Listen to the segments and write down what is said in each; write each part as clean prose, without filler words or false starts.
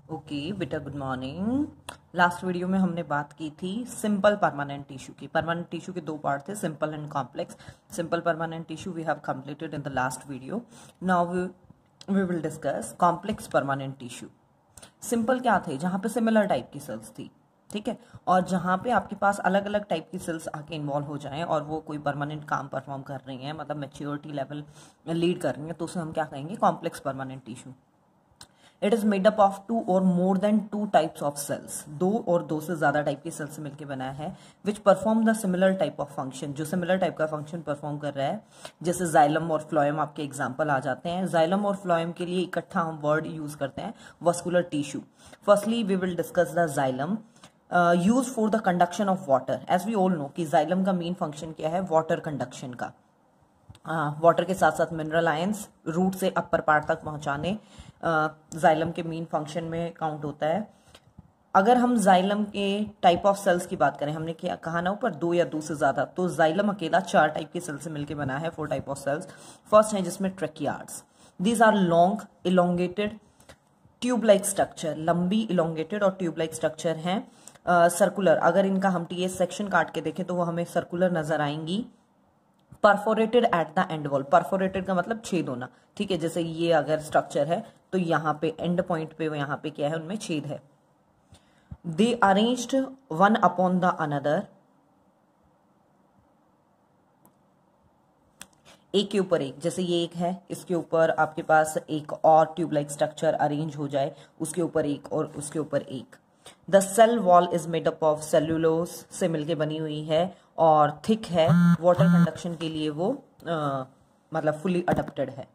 Okay बेटा, good morning. Last video में हमने बात की थी सिंपल परमानेंट टिश्यू की। परमानेंट टिश्यू के दो पार्ट थे, simple and complex. Simple permanent tissue we have completed in the last video. Now we will discuss complex permanent tissue. Simple क्या थे? जहां पे सिमिलर टाइप की सेल्स थी, ठीक है, और जहां पे आपके पास अलग अलग टाइप की सेल्स आके इन्वॉल्व हो जाएं और वो कोई परमानेंट काम परफॉर्म कर रही हैं, मतलब मैच्योरिटी लेवल लीड कर रही हैं, तो उसे हम क्या कहेंगे? Complex permanent tissue. It is made up of two or more than two types of cells. दो और दो से ज्यादा टाइप की सेल्स से मिलकर बना है, which perform the similar type of function, जो सिमिलर टाइप का फंक्शन परफॉर्म कर रहा है। जैसे जाइलम और फ्लोएम आपके एग्जाम्पल आ जाते हैं। जाइलम और फ्लोएम के लिए इकट्ठा हम वर्ड यूज करते हैं vascular tissue. Firstly we will discuss the xylem use for the conduction of water. As we all know कि जाइलम का मेन फंक्शन क्या है? वाटर कंडक्शन का। वाटर के साथ साथ मिनरल आयंस रूट से अपर पार्ट तक पहुंचाने जाइलम के मेन फंक्शन में काउंट होता है। अगर हम जाइलम के टाइप ऑफ सेल्स की बात करें, हमने क्या कहा ना ऊपर, दो या दो से ज्यादा, तो जाइलम अकेला चार टाइप के सेल से मिलकर बना है, 4 टाइप ऑफ सेल्स। फर्स्ट है जिसमें tracheids. These are long elongated tube like structure, लंबी इलोंगेटेड और ट्यूब लाइक स्ट्रक्चर हैं। सर्कुलर, अगर इनका हम टीएस सेक्शन काट के देखें तो वो हमें सर्कुलर नजर आएंगी। Perforated at the end wall, perforated का मतलब छेद होना, ठीक है। जैसे ये अगर स्ट्रक्चर है तो यहाँ पे एंड पॉइंट पे यहाँ पे क्या है? उनमें छेद है। They arranged one upon the another, एक के ऊपर एक। जैसे ये एक है, इसके ऊपर आपके पास एक और ट्यूब लाइक स्ट्रक्चर अरेंज हो जाए, उसके ऊपर एक और उसके ऊपर एक। The cell wall is made up of cellulose से मिलके बनी हुई है और थिक है। वाटर कंडक्शन के लिए वो मतलब फुली अडेप्टेड है।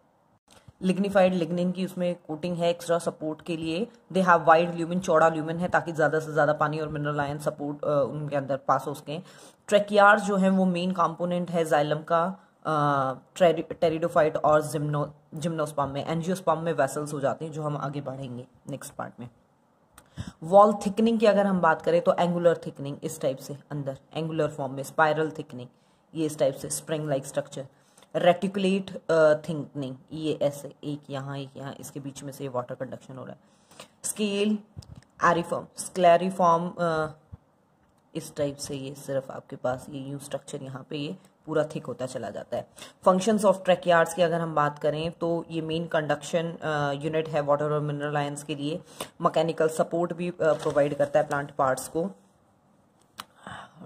लिग्निफाइड, लिग्निन की उसमें कोटिंग है एक्स्ट्रा सपोर्ट के लिए। दे हैव वाइड ल्यूमिन, चौड़ा ल्यूमिन है ताकि ज्यादा से ज्यादा पानी और मिनरल आयन सपोर्ट उनके अंदर पास हो सके। ट्रेकियार्स जो है वो मेन कंपोनेंट है जाइलम का टेरिडोफाइट और जिम्नोस्पर्म में। एंजियोस्पर्म में वेसल्स हो जाते हैं, जो हम आगे बढ़ेंगे नेक्स्ट पार्ट में। वॉल थिकनिंग की अगर हम बात करें तो एंगुलर थिकनिंग इस टाइप से अंदर एंगुलर फॉर्म में, स्पाइरल थिकनिंग ये इस टाइप से, spring like structure. Reticulate thickening, ये ऐसे एक यहाँ इसके बीच में से वाटर कंडक्शन हो रहा है। स्केल एरिफॉर्म, स्क्लेरिफॉर्म इस टाइप से, ये सिर्फ आपके पास ये यूं स्ट्रक्चर यहाँ पे ये पूरा थिक होता चला जाता है। फंक्शंस ऑफ ट्रेकियार्ड्स की अगर हम बात करें तो ये मेन कंडक्शन यूनिट है वाटर और मिनरल आयंस के लिए। मैकेनिकल सपोर्ट भी प्रोवाइड करता है प्लांट पार्ट्स को,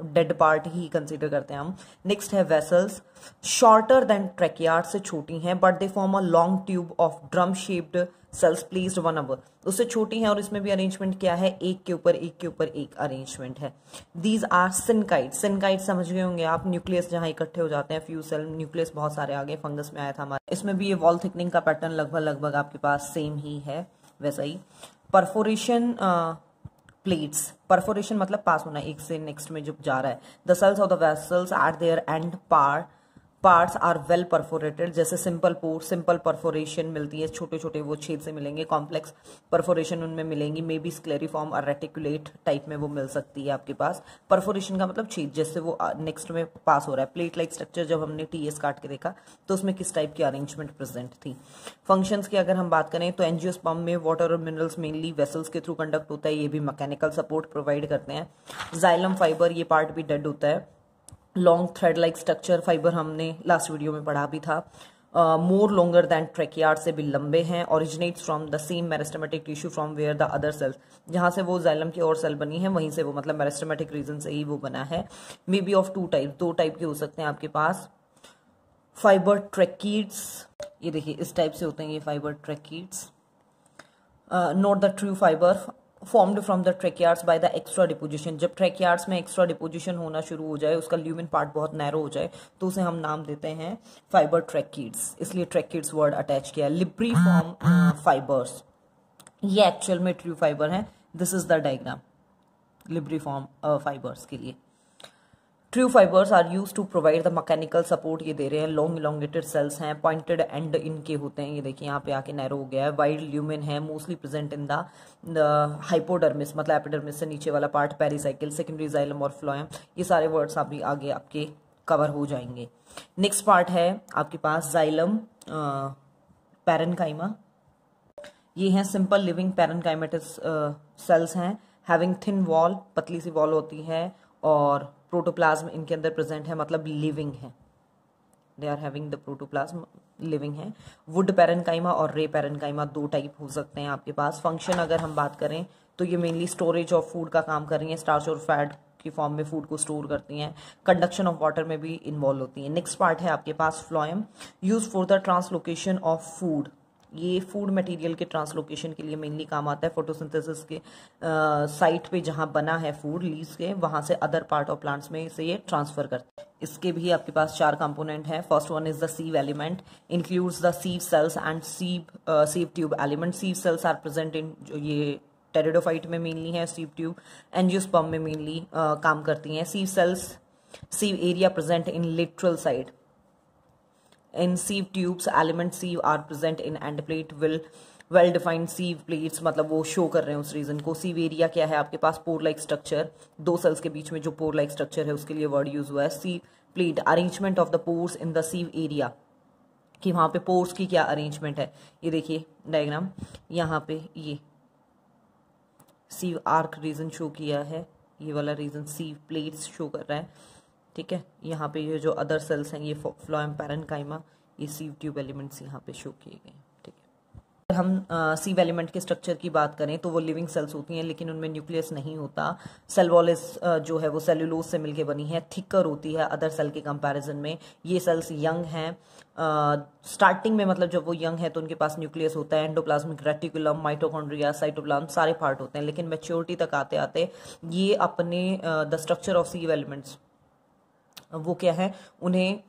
डेड पार्ट ही कंसीडर करते हैं हम। नेक्स्ट है वेसल्स, शॉर्टर देन ट्रेकियार्ड, से छोटी हैं, but they form a long tube of drum shaped cells placed one over. उससे छोटी हैं और इसमें भी अरेंजमेंट क्या है? एक के ऊपर एक अरेंजमेंट है। दीज आर सिनकाइट, सिनकाइट समझ गए होंगे आप, न्यूक्लियस जहां इकट्ठे हो जाते हैं, फ्यू सेल न्यूक्लियस बहुत सारे आगे, फंगस में आया था हमारे। इसमें भी ये वॉल थिकनिंग का पैटर्न लगभग आपके पास सेम ही है वैसा ही। परफोरेशन प्लेट्स, परफोरेशन मतलब पास होना एक से नेक्स्ट में जो जा रहा है। The cells of the vessels at their end parts are well perforated. जैसे सिंपल पोर, सिंपल परफोरेशन मिलती है, छोटे छोटे वो छेद से मिलेंगे। कॉम्प्लेक्स परफोरेशन उनमें मिलेंगी, मे बी स्क्लेरिफॉर्म और रेटिकुलेट टाइप में वो मिल सकती है आपके पास। परफोरेशन का मतलब छेद, जैसे वो नेक्स्ट में पास हो रहा है। प्लेट लाइक स्ट्रक्चर जब हमने टीएस काट के देखा तो उसमें किस टाइप की अरेंजमेंट प्रेजेंट थी। फंक्शंस की अगर हम बात करें तो एंजियोस्पर्म में वाटर और मिनरल्स मेनली वेसल्स के थ्रू कंडक्ट होता है, ये भी मैकेनिकल सपोर्ट प्रोवाइड करते हैं। जाइलम फाइबर, ये पार्ट भी डेड होता है। Long thread like structure, fibre हमने लास्ट वीडियो में पढ़ा भी था। मोर लॉन्गर दैन ट्रेकियार्ड, से भी लंबे हैं। Originates from the same meristematic tissue from where the other cells, जहां से वो जाइलम की और सेल बनी है वहीं से वो, मतलब मेरिस्टेमेटिक रीजन से ही वो बना है। May be of two type, दो टाइप के हो सकते हैं आपके पास। फाइबर ट्रेकीड्स, ये देखिए इस टाइप से होते हैं ये fibre tracheids. Note the true fibre formed from the tracheids by the extra deposition. जब ट्रेकियार्ड्स में एक्स्ट्रा डिपोजिशन होना शुरू हो जाए, उसका ल्यूमिन पार्ट बहुत नैरो हो जाए, तो उसे हम नाम देते हैं फाइबर ट्रेकीड्स, इसलिए ट्रेकीड्स वर्ड अटैच किया। लिब्रीफॉर्म फाइबर्स, ये एक्चुअल में ट्रू फाइबर है। This is the diagram libriform fibres के लिए। True fibres are use to provide the mechanical support, ये दे रहे हैं। लॉन्ग इलोंगेटेड सेल्स हैं, पॉइंटेड एंड इनके होते हैं, ये देखिए यहाँ पे आके नैरो हो गया है। वाइड ल्यूमिन है, mostly present in the hypodermis, मतलब एपिडर्मिस से नीचे वाला पार्ट, पेरिसाइकिल, सेकेंडरी जाइलम और फ्लोएम, ये सारे वर्ड्स अभी आगे आपके कवर हो जाएंगे। नेक्स्ट पार्ट है आपके पास जाइलम पैरेन्काइमा। ये हैं सिंपल लिविंग पैरेनकाइमेटस सेल्स हैं, हैविंग थिन वॉल, पतली सी वॉल होती है, और प्रोटोप्लाज्म इनके अंदर प्रेजेंट है, मतलब लिविंग है, they are having the protoplasm, living है। वुड पैरेनकाइमा और रे पैरेनकाइमा दो टाइप हो सकते हैं आपके पास। फंक्शन अगर हम बात करें तो ये मेनली स्टोरेज ऑफ फूड का काम कर रही हैं, स्टार्च और फैट की फॉर्म में फूड को स्टोर करती हैं, कंडक्शन ऑफ वाटर में भी इन्वॉल्व होती हैं। नेक्स्ट पार्ट है आपके पास phloem, use for the translocation of food. ये फूड मटेरियल के ट्रांसलोकेशन के लिए मेनली काम आता है, फोटोसिंथेसिस के साइट पे जहां बना है फूड लीव्स के, वहां से अदर पार्ट ऑफ प्लांट्स में इसे ये ट्रांसफर करते हैं। इसके भी आपके पास 4 कंपोनेंट हैं। First one is the sieve element, includes the sieve cells and sieve tube element. Sieve cells are present in, जो ये टेरिडोफाइट में मेनली है, सीव ट्यूब एंजियोस्पर्म में मेनली काम करती हैं। Sieve cells, sieve area present in lateral side. In sieve tubes, element sieve are present in end plate, well defined sieve plates, मतलब वो शो कर रहे हैं उस रीजन को। sieve एरिया क्या है आपके पास, पोर लाइक स्ट्रक्चर, दो सेल्स के बीच में जो पोर लाइक स्ट्रक्चर है उसके लिए वर्ड यूज हुआ है। sieve plate, arrangement of the pores in the sieve area, कि वहां पे पोर्स की क्या अरेंजमेंट है। ये देखिए डायग्राम, यहाँ पे ये sieve आर्क रीजन शो किया है, ये वाला रीजन sieve प्लेट्स शो कर रहा है, ठीक है। यहाँ पे ये जो अदर सेल्स हैं, ये फ्लोएम पैरेनकाइमा, ये सीव ट्यूब एलिमेंट्स यहाँ पे शो किए गए हैं, ठीक है। अगर हम सीव एलिमेंट के स्ट्रक्चर की बात करें तो वो लिविंग सेल्स होती हैं, लेकिन उनमें न्यूक्लियस नहीं होता। सेल वॉल जो है वो सेल्यूलोज से मिलके बनी है, थिकर होती है अदर सेल के कंपैरिजन में। ये सेल्स यंग हैं, स्टार्टिंग में मतलब जब वो यंग है तो उनके पास न्यूक्लियस होता है, एंडोप्लाज्मिक रेटिकुलम, माइटोकॉन्ड्रिया, साइटोप्लाज्म, सारे पार्ट होते हैं। लेकिन मैच्योरिटी तक आते आते ये अपने द स्ट्रक्चर ऑफ सीव एलिमेंट्स वो क्या है, उन्हें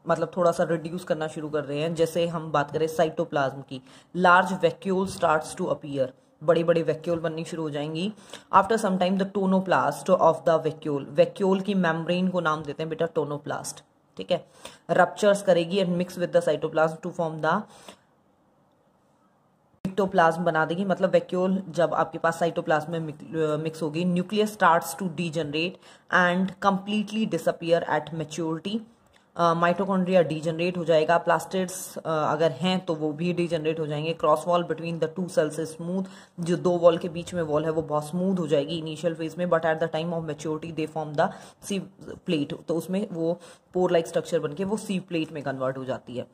मतलब थोड़ा सा रिड्यूस करना शुरू कर रहे हैं। जैसे हम बात करें साइटोप्लाज्म की, large vacuole starts to appear, बड़ी बड़ी वैक्यूल बननी शुरू हो जाएंगी। After some time the tonoplast of the vacuole, vacuole की मेम्ब्रेन को नाम देते हैं बेटा टोनोप्लास्ट, ठीक है। रप्चर्स करेगी and mix with the cytoplasm to form the cytoplasm बना देगी, मतलब वैक्यूल जब आपके पास साइटोप्लाज्म में मिक्स होगी, nucleus starts to degenerate and completely disappear at maturity. Mitochondria degenerate हो जाएगा, प्लास्टिड्स अगर हैं तो वो भी डीजनरेट हो जाएंगे। Cross wall between the two cells is smooth, जो दो वॉल के बीच में वॉल है वो बहुत स्मूथ हो जाएगी इनिशियल फेज में, but at the time of maturity they form the सीव plate, तो उसमें वो पोर लाइक स्ट्रक्चर बनके वो सीव प्लेट में कन्वर्ट हो जाती है।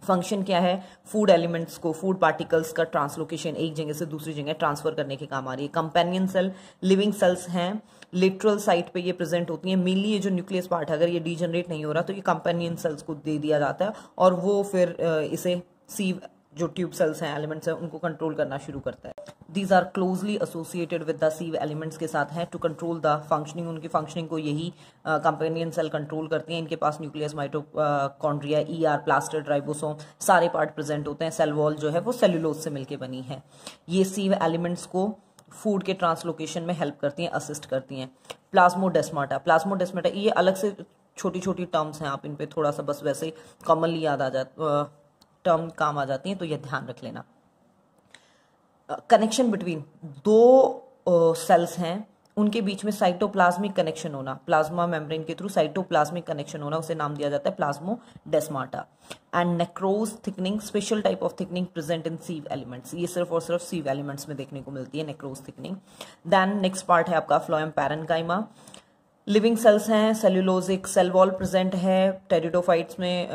फंक्शन क्या है, फूड एलिमेंट्स को, फूड पार्टिकल्स का ट्रांसलोकेशन एक जगह से दूसरी जगह ट्रांसफर करने के काम आ रही है। कंपेनियन सेल, लिविंग सेल्स हैं, लिटरल साइट पे ये प्रेजेंट होती हैं। मेनली ये जो न्यूक्लियस पार्ट है अगर ये डीजनरेट नहीं हो रहा तो ये कंपेनियन सेल्स को दे दिया जाता है और वो फिर इसे सीव जो ट्यूब सेल्स हैं, एलिमेंट्स हैं, उनको कंट्रोल करना शुरू करता है। These are closely associated with the sieve elements के साथ हैं टू कंट्रोल द फंक्शनिंग, उनकी फंक्शनिंग को यही कंपेनियन सेल कंट्रोल करती हैं। इनके पास nucleus, mitochondria, ER, plastid, ribosome सारे पार्ट प्रेजेंट होते हैं। सेल वॉल जो है वो सेल्यूलोज से मिलकर बनी है। ये सीव एलिमेंट्स को फूड के ट्रांसलोकेशन में हेल्प करती हैं, असिस्ट करती हैं। प्लाज्मोडेस्माटा, प्लाज्मोडेस्माटा ये अलग से छोटी छोटी टर्म्स हैं, आप इन पे थोड़ा सा बस वैसे कॉमनली याद आ जाता, टर्म काम आ जाती हैं, तो ये ध्यान रख लेना। कनेक्शन बिटवीन दो सेल्स हैं, उनके बीच में साइटोप्लाज्मिक कनेक्शन होना, प्लाज्मा मेम्ब्रेन के थ्रू साइटोप्लाज्मिक कनेक्शन होना, उसे नाम दिया जाता है plasmodesmata. And nacreous thickening, special type of thickening present in sieve elements, ये सिर्फ और सिर्फ सीव एलिमेंट्स में देखने को मिलती है nacreous thickening. Then next part है आपका फ्लोएम पैरेनकाइमा। लिविंग सेल्स हैं, सेल्यूलोजिक, सेल वॉल प्रेजेंट है टेरिडोफाइट्स में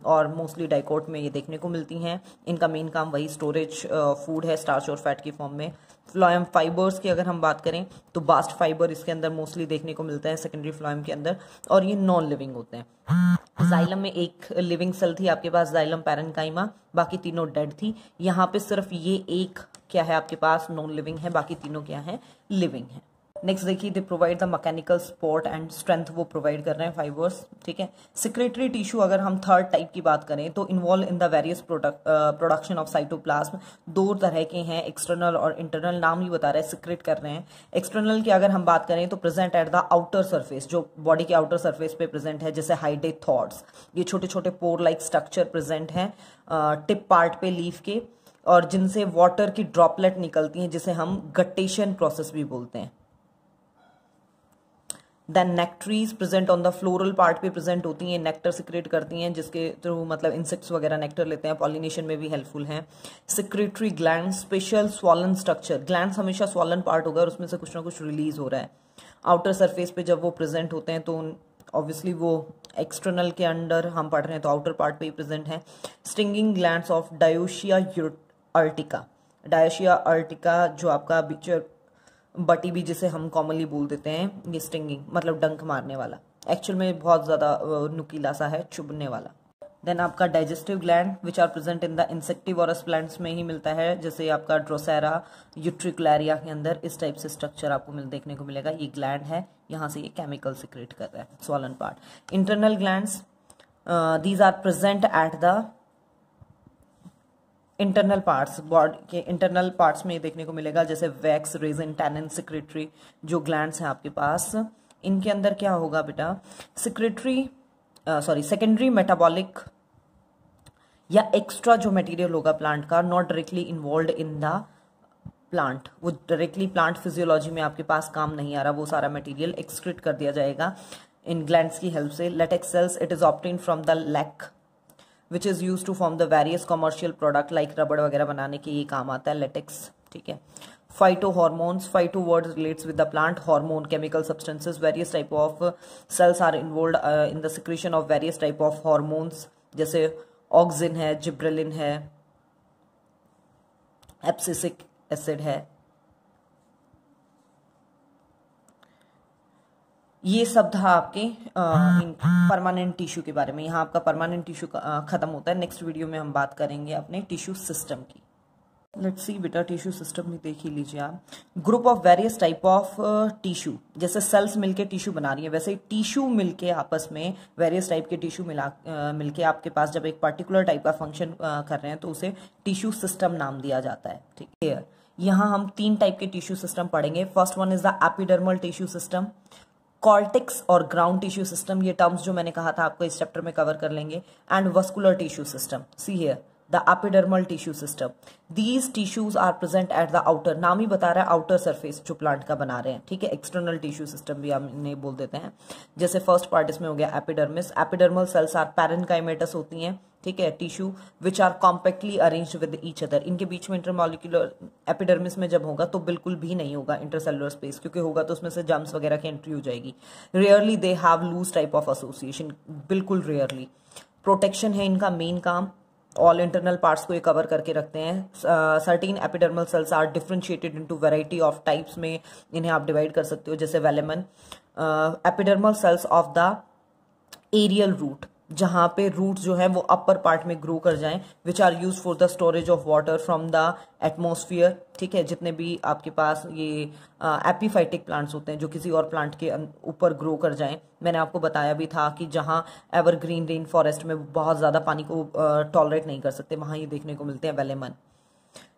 और मोस्टली डाइकोट में ये देखने को मिलती हैं। इनका मेन काम वही स्टोरेज फूड है, स्टार्च और फैट की फॉर्म में। फ्लोएम फाइबर्स की अगर हम बात करें तो बास्ट फाइबर इसके अंदर मोस्टली देखने को मिलता है सेकेंडरी फ्लोएम के अंदर, और ये नॉन लिविंग होते हैं। जाइलम में एक लिविंग सेल थी आपके पास, जाइलम पैरेनकाइमा, बाकी तीनों डेड थी। यहाँ पे सिर्फ ये एक क्या है आपके पास नॉन लिविंग है, बाकी तीनों क्या है, लिविंग है। नेक्स्ट देखिए, they provide the mechanical support and strength, वो प्रोवाइड कर रहे हैं फाइबर्स, ठीक है। सिक्रेटरी टिश्यू अगर हम थर्ड टाइप की बात करें तो involve in the various production of cytoplasm, दो तरह के हैं, एक्सटर्नल और इंटरनल, नाम ही बता रहा है, सिक्रेट कर रहे हैं। एक्सटर्नल की अगर हम बात करें तो present at the outer surface, जो बॉडी के आउटर सरफेस पे प्रेजेंट है, जैसे हाइडेट थॉर्ड्स, ये छोटे छोटे पोर लाइक स्ट्रक्चर प्रेजेंट हैं टिप पार्ट पे लीफ के, और जिनसे वाटर की ड्रॉपलेट निकलती हैं, जिसे हम गट्टेशन प्रोसेस भी बोलते हैं। Then nectaries present on the floral part पे प्रेजेंट होती हैं, नेक्टर सिक्रेट करती हैं जिसके थ्रू मतलब इंसेक्ट्स वगैरह नेक्टर लेते हैं, पॉलिनेशन में भी हेल्पफुल हैं। Secretory gland, special swollen structure, gland हमेशा स्वॉलन पार्ट होगा और उसमें से कुछ ना कुछ रिलीज हो रहा है। आउटर सरफेस पे जब वो प्रेजेंट होते हैं तो ऑब्वियसली वो एक्सटर्नल के अंडर हम पढ़ रहे हैं तो आउटर पार्ट पे ही प्रेजेंट है। Stinging glands of dioica urtica, dioica urtica जो आपका बटी भी जिसे हम कॉमनली बोल देते हैं, ये स्टिंगिंग मतलब डंक मारने वाला, एक्चुअल में बहुत ज्यादा नुकीला सा है, चुभने वाला। देन आपका digestive gland which are present in the insectivorous plants में ही मिलता है, जैसे आपका ड्रोसेरा यूट्रिकुलरिया के अंदर इस टाइप से स्ट्रक्चर आपको देखने को मिलेगा। ये ग्लैंड है, यहाँ से ये केमिकल सिक्रेट कर रहा है, swollen part. Internal glands, these are present at the internal parts, body के इंटरनल पार्ट्स में देखने को मिलेगा, जैसे वैक्स, रेजिन, टैनिन, सिक्रेटरी जो ग्लैंड्स हैं आपके पास, इनके अंदर क्या होगा बेटा, सेकेंडरी मेटाबॉलिक या एक्स्ट्रा जो मटेरियल होगा प्लांट का, not directly involve in the plant, वो डायरेक्टली प्लांट फिजियोलॉजी में आपके पास काम नहीं आ रहा, वो सारा मटेरियल एक्सक्रीट कर दिया जाएगा इन ग्लैंड्स की हेल्प से। Latex cells, it is obtained from the lac which is use to form the various commercial product like रबड़ वगैरह बनाने के ये काम आता है लेटेक्स, ठीक है। Phyto hormones, phyto word relates with the plant, hormone, chemical substances, various type of cells are involved in the secretion of various type of hormones, जैसे ऑक्सिन है, जिब्रेलिन है, एब्सिसिक एसिड है, ये सब था आपके परमानेंट टिश्यू के बारे में। यहाँ आपका परमानेंट टिश्यू खत्म होता है। नेक्स्ट वीडियो में हम बात करेंगे अपने टिश्यू सिस्टम की। लेट्स सी बेटा, टिश्यू सिस्टम भी देख ही लीजिए आप। Group of various type of tissue, जैसे सेल्स मिलके टिश्यू बना रही है, वैसे टिश्यू मिलके आपस में वेरियस टाइप के टिश्यू मिलके आपके पास जब एक पर्टिकुलर टाइप का फंक्शन कर रहे हैं तो उसे टिश्यू सिस्टम नाम दिया जाता है, ठीक है। यहाँ हम 3 टाइप के टिश्यू सिस्टम पढ़ेंगे। First one is the epidermal tissue system, cortex और ग्राउंड टिश्यू सिस्टम, ये टर्म्स जो मैंने कहा था आपको इस चैप्टर में कवर कर लेंगे। And vascular tissue system, see here the epidermal tissue system, these tissues are present at the outer, नाम ही बता रहा है आउटर सरफेस जो प्लांट का बना रहे हैं, ठीक है। एक्सटर्नल टिश्यू सिस्टम भी हम इन्हें बोल देते हैं। जैसे फर्स्ट पार्ट इसमें हो गया epidermis, epidermal cells are parenchymatous होती हैं, ठीक है, tissue which are compactly arranged with each other, इनके बीच में इंटरमॉलिक्यूलर एपिडर्मिस में जब होगा तो बिल्कुल भी नहीं होगा इंटरसेलुलर स्पेस, क्योंकि होगा तो उसमें से जम्स वगैरह की एंट्री हो जाएगी। Rarely they have loose type of association, बिल्कुल रेयरली। प्रोटेक्शन है इनका मेन काम, ऑल इंटरनल पार्ट्स को ये कवर करके रखते हैं। Certain epidermal cells are differentiated into variety of types में इन्हें आप डिवाइड कर सकते हो, जैसे velamen. Epidermal cells of the aerial root, जहां पे रूट जो है वो अपर पार्ट में ग्रो कर जाएं, which are use for the storage of water from the atmosphere, ठीक है। जितने भी आपके पास ये एपीफाइटिक प्लांट्स होते हैं जो किसी और प्लांट के ऊपर ग्रो कर जाएं, मैंने आपको बताया भी था कि जहां एवरग्रीन रेन फॉरेस्ट में बहुत ज्यादा पानी को टॉलरेट नहीं कर सकते, वहां ये देखने को मिलते हैं velamen.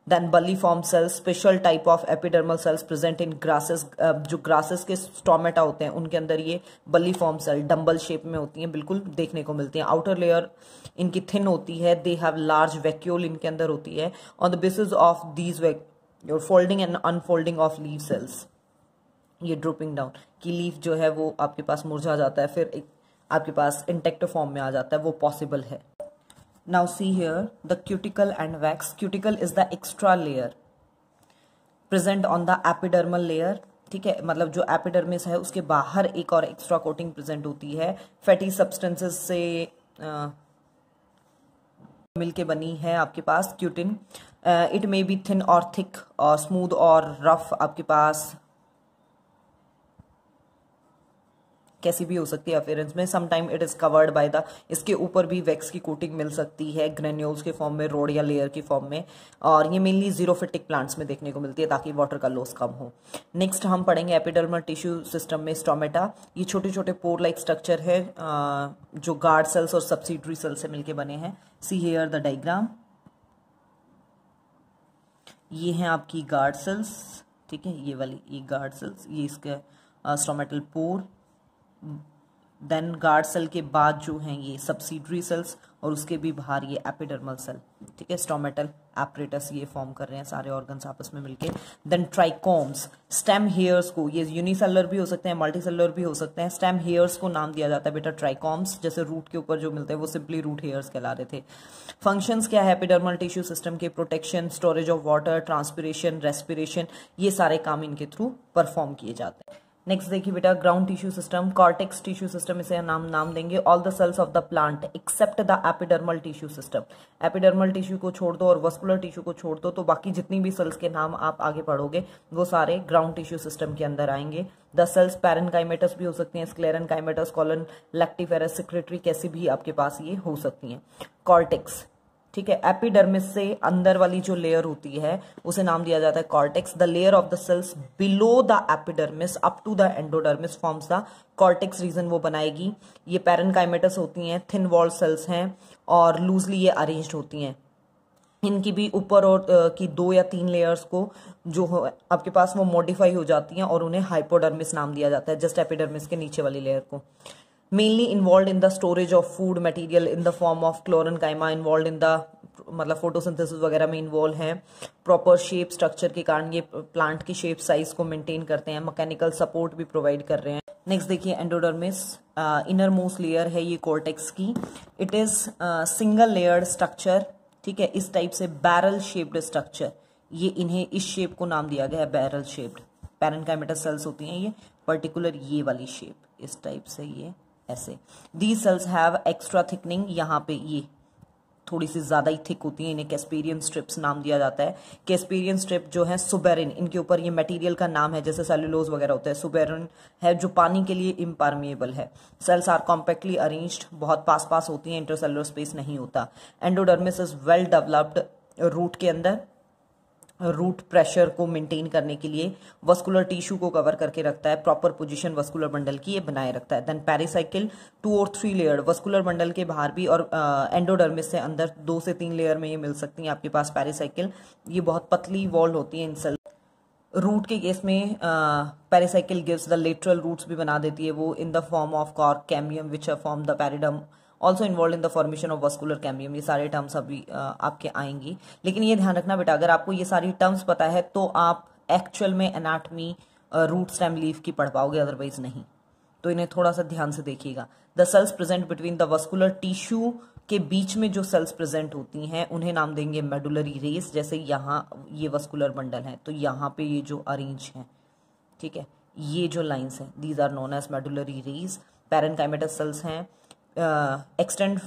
Then bulliform cells, special type of epidermal cells present in grasses, जो ग्रासेस के स्टोमेटा होते हैं उनके अंदर ये बल्ली फॉर्म सेल डम्बल शेप में होती हैं, बिल्कुल देखने को मिलती हैं। आउटर लेयर इनकी थिन होती है, दे हैव लार्ज वैक्यूल इनके अंदर होती है। On the basis of these folding and unfolding of leave cells, ये ड्रोपिंग डाउन की लीफ जो है वो आपके पास मुरझा जाता है, फिर एक आपके पास इंटेक्ट फॉर्म में आ जाता है, वो पॉसिबल है। Now see here the cuticle and wax. Cuticle is the extra layer present on the epidermal layer, ठीक है, मतलब जो एपिडर्मिस है उसके बाहर एक और एक्स्ट्रा कोटिंग प्रेजेंट होती है, फैटी सब्सटेंसेस से मिलके बनी है आपके पास cutin. It may be thin or thick or smooth or rough, आपके पास कैसी भी हो सकती है अपीयरेंस में। Sometime it is covered by the, इसके ऊपर भी वैक्स की कोटिंग मिल सकती है ग्रेन्यूल्स के फॉर्म में, रोड या लेयर की फॉर्म में, और ये मेनली जीरोफिटिक प्लांट्स में देखने को मिलती है ताकि वाटर का लॉस कम हो। नेक्स्ट हम पढ़ेंगे एपिडर्मल टिश्यू सिस्टम में स्टोमेटा। ये छोटे छोटे पोर लाइक स्ट्रक्चर है जो गार्ड सेल्स और सब्सिडरी सेल्स से मिलकर बने हैं। सी हियर द डायग्राम, ये हैं आपकी गार्ड सेल्स, ठीक है, ये वाली ये गार्ड सेल्स, ये इसके stomatal pore, then guard cell के बाद जो हैं ये सब्सिडरी सेल्स, और उसके भी बाहर ये एपिडर्मल सेल, ठीक है, स्टोमेटल एपरेटस ये फॉर्म कर रहे हैं सारे ऑर्गन्स आपस में मिलके। देन ट्राइकोम्स, स्टेम हेयर्स को, ये यूनिसेलुलर भी हो सकते हैं, मल्टीसेलुलर भी हो सकते हैं, स्टेम हेयर्स को नाम दिया जाता है बेटा ट्राइकोम्स, जैसे रूट के ऊपर जो मिलते हैं वो सिंपली रूट हेयर्स कहला रहे थे। फंक्शंस क्या है एपिडर्मल टिश्यू सिस्टम के? Protection, storage of water, transpiration, respiration, ये सारे काम इनके थ्रू परफॉर्म किए जाते हैं। नेक्स्ट देखिए बेटा ground tissue system, cortex tissue system इसे नाम देंगे। All the cells of the plant except the epidermal tissue system, epidermal tissue को छोड़ दो और वस्कुलर टिश्यू को छोड़ दो तो बाकी जितनी भी सेल्स के नाम आप आगे पढ़ोगे वो सारे ग्राउंड टिश्यू सिस्टम के अंदर आएंगे। द सेल्स पैरेनकाइमेटस भी हो सकती हैं, स्क्लेरेनकाइमेटस, कॉलन, लैक्टिफेरस, सेक्रेटरी, कैसी भी आपके पास ये हो सकती हैं। कॉर्टेक्स, ठीक है, एपिडर्मिस से अंदर वाली जो लेयर होती है उसे नाम दिया जाता है cortex. The layer of the cells below the epidermis up to the endodermis forms the cortex region वो बनाएगी। ये पैरेनकाइमेटस होती हैं, थिन वॉल सेल्स हैं और लूजली ये अरेंज्ड होती हैं। इनकी भी ऊपर और की 2 या 3 लेयर्स को जो आपके पास वो मॉडिफाई हो जाती हैं और उन्हें हाइपोडर्मिस नाम दिया जाता है, जस्ट एपिडर्मिस के नीचे वाली लेयर को। Mainly involve in the storage of food material in the form of chlorenchyma, involve in the मतलब फोटोसिंथेसिस वगैरह में इन्वॉल्व हैं। प्रॉपर शेप स्ट्रक्चर के कारण ये प्लांट की शेप साइज को मेंटेन करते हैं, मैकेनिकल सपोर्ट भी प्रोवाइड कर रहे हैं। नेक्स्ट देखिए एंडोडर्मिस, इनर मोस्ट लेयर है ये कॉर्टेक्स की। It is single layered structure, ठीक है, इस टाइप से बैरल शेप्ड स्ट्रक्चर, ये इन्हें इस शेप को नाम दिया गया है बैरल शेप्ड। पैरेनकाइमेटस सेल्स होती हैं ये पर्टिकुलर ये वाली शेप, इस टाइप से ये ऐसे। These cells have extra thickening, यहाँ पे ये थोड़ी सी ज्यादा ही थिक होती है, इन्हें कैस्पेरियन स्ट्रिप्स नाम दिया जाता है। कैस्पेरियन स्ट्रिप जो है सुबेरिन, इनके ऊपर ये मटेरियल का नाम है, जैसे सेलुलोज वगैरह होता है, सुबेरिन है जो पानी के लिए इम्पार्मिएबल है। सेल्स आर कॉम्पैक्टली अरेंज्ड, बहुत पास पास होती हैं, इंटरसेलुलर स्पेस नहीं होता। Endodermis is well developed root के अंदर, रूट प्रेशर को मेंटेन करने के लिए वस्कुलर टिश्यू को कवर करके रखता है, प्रॉपर पोजीशन वस्कुलर बंडल की ये बनाए रखता है। देन पेरिसाइकिल 2 और 3 लेयर, वस्कुलर बंडल के बाहर भी और एंडोडर्मिस से अंदर 2 से 3 लेयर में ये मिल सकती हैं आपके पास पेरिसाइकिल। ये बहुत पतली वॉल होती है इन सेल। रूट के केस में pericycle gives the lateral roots भी बना देती है वो in the form of cork cambium which form the periderm, also involve in the formation of vascular cambium. ये सारे टर्म्स अभी आपके आएंगी, लेकिन ये ध्यान रखना बेटा अगर आपको ये सारी टर्म्स पता है तो आप एक्चुअल में एनाटमी रूट स्टेम लीफ की पढ़ पाओगे, अदरवाइज नहीं, तो इन्हें थोड़ा सा ध्यान से देखिएगा। The cells present between the vascular tissue के बीच में जो सेल्स प्रेजेंट होती हैं उन्हें नाम देंगे मेडुलरी रेस। जैसे यहाँ ये वस्कुलर बंडल है तो यहाँ पे ये जो अरेंज है, ठीक है, ये जो लाइंस हैं these are known as medullary rays. Parenchymatous cells हैं, extend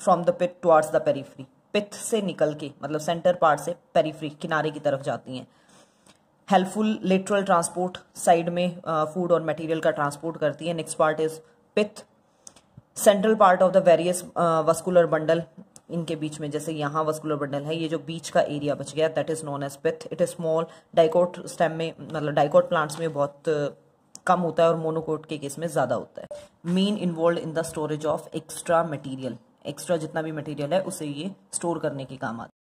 from the pith towards the periphery, pith से निकल के मतलब सेंटर पार्ट से पेरिफेरी किनारे की तरफ जाती हैं। हेल्पफुल लेटरल ट्रांसपोर्ट, साइड में फूड और मटेरियल का ट्रांसपोर्ट करती है। Next part is pith, central part of the various vascular bundle, इनके बीच में जैसे यहाँ वस्कुलर बंडल है, ये जो बीच का एरिया बच गया that is known as pith. It is small, dicot stem में मतलब डाइकोट प्लांट्स में बहुत कम होता है और मोनोकोट के केस में ज्यादा होता है। Main involve in the storage of extra material, extra जितना भी मटेरियल है उसे ये स्टोर करने के काम आता है।